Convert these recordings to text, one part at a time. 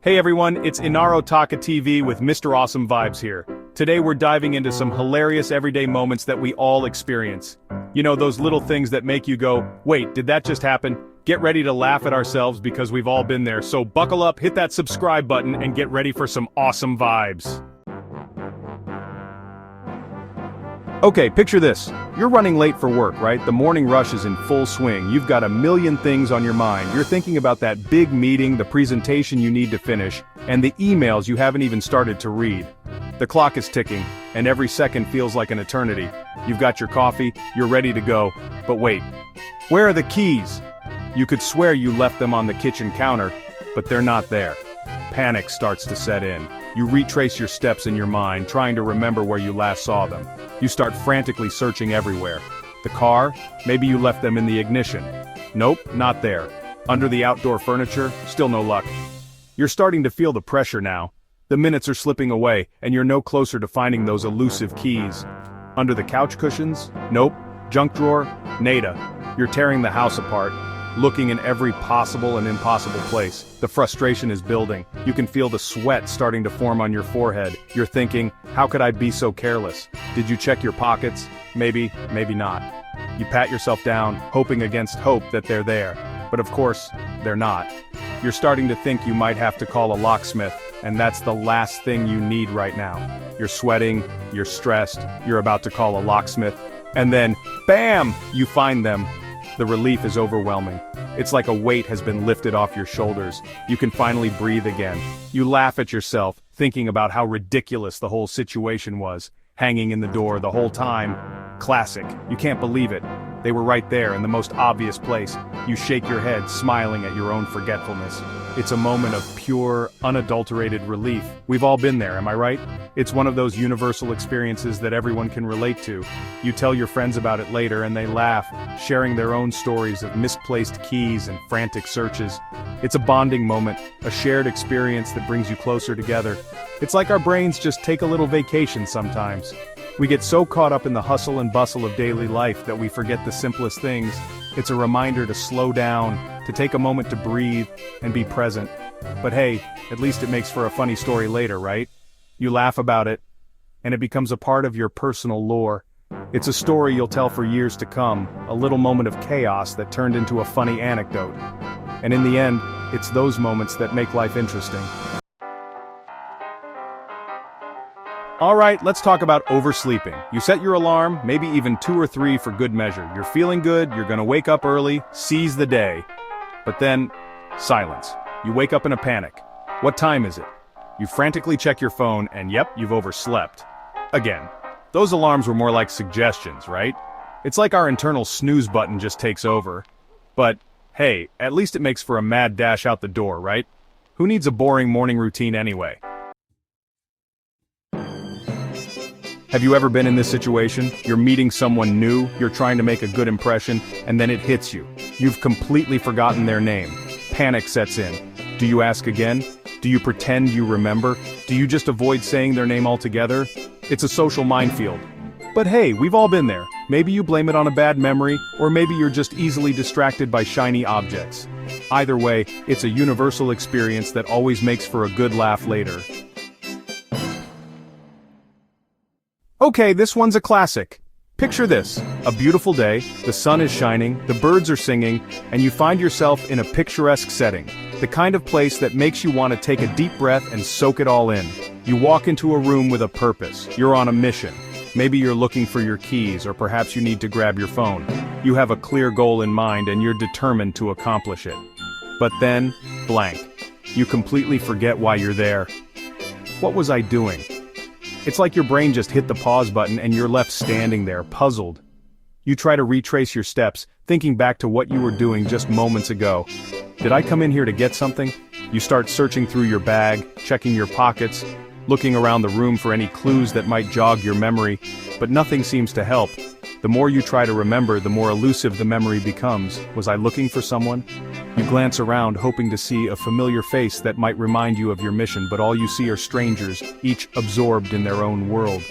Hey everyone, it's Inaro Taka TV with Mr. Awesome Vibes here. Today we're diving into some hilarious everyday moments that we all experience. You know, those little things that make you go, wait, did that just happen? Get ready to laugh at ourselves because we've all been there, so buckle up, hit that subscribe button, and get ready for some awesome vibes. Okay, picture this. You're running late for work, right? The morning rush is in full swing. You've got a million things on your mind. You're thinking about that big meeting, the presentation you need to finish, and the emails you haven't even started to read. The clock is ticking, and every second feels like an eternity. You've got your coffee, you're ready to go, but wait. Where are the keys? You could swear you left them on the kitchen counter, but they're not there. Panic starts to set in. You retrace your steps in your mind, trying to remember where you last saw them. You start frantically searching everywhere. The car? Maybe you left them in the ignition. Nope, not there. Under the outdoor furniture? Still no luck. You're starting to feel the pressure now. The minutes are slipping away, and you're no closer to finding those elusive keys. Under the couch cushions? Nope. Junk drawer? Nada. You're tearing the house apart, looking in every possible and impossible place. The frustration is building. You can feel the sweat starting to form on your forehead. You're thinking, how could I be so careless? Did you check your pockets? Maybe, maybe not. You pat yourself down, hoping against hope that they're there. But of course, they're not. You're starting to think you might have to call a locksmith, and that's the last thing you need right now. You're sweating, you're stressed, you're about to call a locksmith, and then, bam! You find them. The relief is overwhelming. It's like a weight has been lifted off your shoulders. You can finally breathe again. You laugh at yourself, thinking about how ridiculous the whole situation was. Hanging in the door the whole time. Classic. You can't believe it. They were right there in the most obvious place. You shake your head, smiling at your own forgetfulness. It's a moment of pure, unadulterated relief. We've all been there, am I right? It's one of those universal experiences that everyone can relate to. You tell your friends about it later and they laugh, sharing their own stories of misplaced keys and frantic searches. It's a bonding moment, a shared experience that brings you closer together. It's like our brains just take a little vacation sometimes. We get so caught up in the hustle and bustle of daily life that we forget the simplest things. It's a reminder to slow down, to take a moment to breathe, and be present. But hey, at least it makes for a funny story later, right? You laugh about it, and it becomes a part of your personal lore. It's a story you'll tell for years to come, a little moment of chaos that turned into a funny anecdote. And in the end, it's those moments that make life interesting. Alright, let's talk about oversleeping. You set your alarm, maybe even 2 or 3 for good measure. You're feeling good, you're gonna wake up early, seize the day. But then, silence. You wake up in a panic. What time is it? You frantically check your phone, and yep, you've overslept. Again. Those alarms were more like suggestions, right? It's like our internal snooze button just takes over. But, hey, at least it makes for a mad dash out the door, right? Who needs a boring morning routine anyway? Have you ever been in this situation? You're meeting someone new, you're trying to make a good impression, and then it hits you. You've completely forgotten their name. Panic sets in. Do you ask again? Do you pretend you remember? Do you just avoid saying their name altogether? It's a social minefield. But hey, we've all been there. Maybe you blame it on a bad memory, or maybe you're just easily distracted by shiny objects. Either way, it's a universal experience that always makes for a good laugh later. Okay, this one's a classic. Picture this, a beautiful day, the sun is shining, the birds are singing, and you find yourself in a picturesque setting. The kind of place that makes you want to take a deep breath and soak it all in. You walk into a room with a purpose. You're on a mission. Maybe you're looking for your keys, or perhaps you need to grab your phone. You have a clear goal in mind and you're determined to accomplish it. But then, blank. You completely forget why you're there. What was I doing? It's like your brain just hit the pause button and you're left standing there, puzzled. You try to retrace your steps, thinking back to what you were doing just moments ago. Did I come in here to get something? You start searching through your bag, checking your pockets, looking around the room for any clues that might jog your memory, but nothing seems to help. The more you try to remember, the more elusive the memory becomes. Was I looking for someone? You glance around, hoping to see a familiar face that might remind you of your mission, but all you see are strangers, each absorbed in their own world.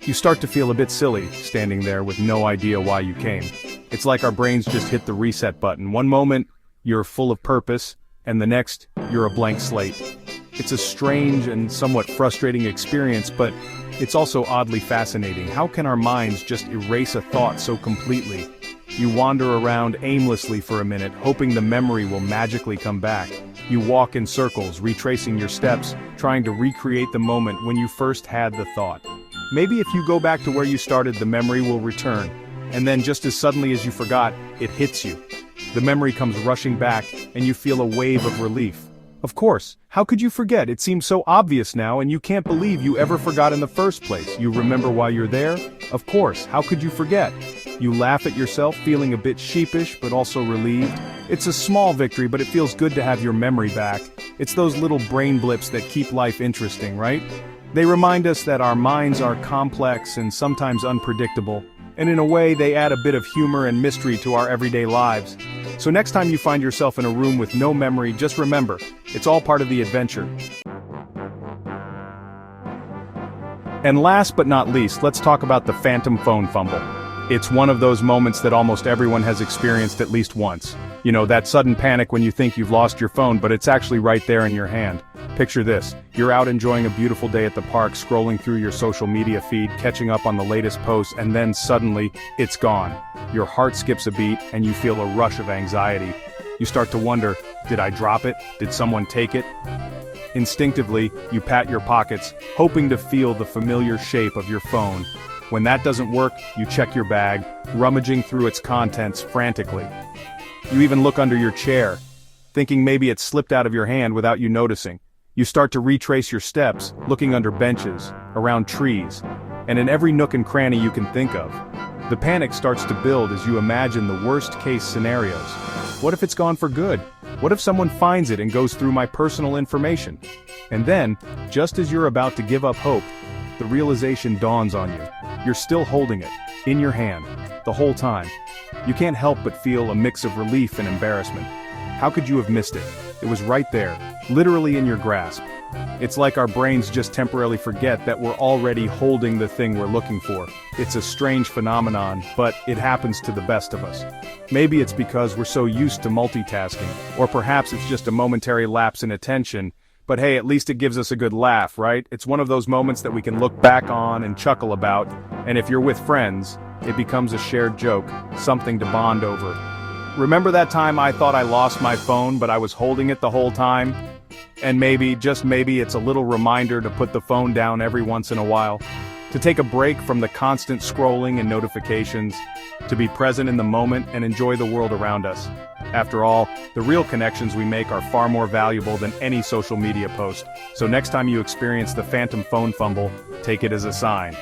You start to feel a bit silly, standing there with no idea why you came. It's like our brains just hit the reset button. One moment, you're full of purpose, and the next, you're a blank slate. It's a strange and somewhat frustrating experience, but it's also oddly fascinating. How can our minds just erase a thought so completely? You wander around aimlessly for a minute, hoping the memory will magically come back. You walk in circles, retracing your steps, trying to recreate the moment when you first had the thought. Maybe if you go back to where you started, the memory will return. And then just as suddenly as you forgot, it hits you. The memory comes rushing back, and you feel a wave of relief. Of course, how could you forget? It seems so obvious now, and you can't believe you ever forgot in the first place. You remember why you're there? Of course, how could you forget? You laugh at yourself, feeling a bit sheepish, but also relieved. It's a small victory, but it feels good to have your memory back. It's those little brain blips that keep life interesting, right? They remind us that our minds are complex and sometimes unpredictable, and in a way they add a bit of humor and mystery to our everyday lives. So next time you find yourself in a room with no memory, just remember, it's all part of the adventure. And last but not least, let's talk about the phantom phone fumble. It's one of those moments that almost everyone has experienced at least once. You know, that sudden panic when you think you've lost your phone, but it's actually right there in your hand. Picture this, you're out enjoying a beautiful day at the park, scrolling through your social media feed, catching up on the latest posts, and then suddenly, it's gone. Your heart skips a beat, and you feel a rush of anxiety. You start to wonder, did I drop it? Did someone take it? Instinctively, you pat your pockets, hoping to feel the familiar shape of your phone. When that doesn't work, you check your bag, rummaging through its contents frantically. You even look under your chair, thinking maybe it slipped out of your hand without you noticing. You start to retrace your steps, looking under benches, around trees, and in every nook and cranny you can think of. The panic starts to build as you imagine the worst-case scenarios. What if it's gone for good? What if someone finds it and goes through my personal information? And then, just as you're about to give up hope, the realization dawns on you. You're still holding it, in your hand, the whole time. You can't help but feel a mix of relief and embarrassment. How could you have missed it? It was right there, literally in your grasp. It's like our brains just temporarily forget that we're already holding the thing we're looking for. It's a strange phenomenon, but it happens to the best of us. Maybe it's because we're so used to multitasking, or perhaps it's just a momentary lapse in attention. But hey, at least it gives us a good laugh, right? It's one of those moments that we can look back on and chuckle about, and if you're with friends, it becomes a shared joke, something to bond over. Remember that time I thought I lost my phone, but I was holding it the whole time? And maybe, just maybe, it's a little reminder to put the phone down every once in a while, to take a break from the constant scrolling and notifications, to be present in the moment and enjoy the world around us. After all, the real connections we make are far more valuable than any social media post. So next time you experience the phantom phone fumble, take it as a sign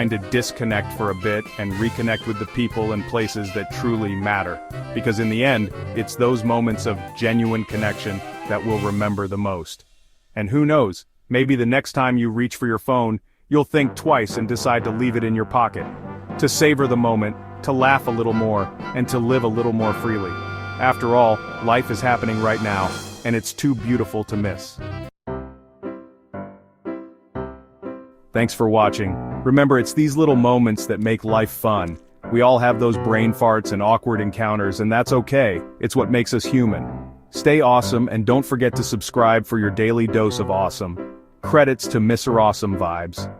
to disconnect for a bit and reconnect with the people and places that truly matter. Because in the end, it's those moments of genuine connection that we'll remember the most. And who knows, maybe the next time you reach for your phone, you'll think twice and decide to leave it in your pocket. To savor the moment, to laugh a little more, and to live a little more freely. After all, life is happening right now, and it's too beautiful to miss. Thanks for watching. Remember, it's these little moments that make life fun. We all have those brain farts and awkward encounters, and that's okay. It's what makes us human. Stay awesome, and don't forget to subscribe for your daily dose of awesome. Credits to Mr. Awesome Vibes.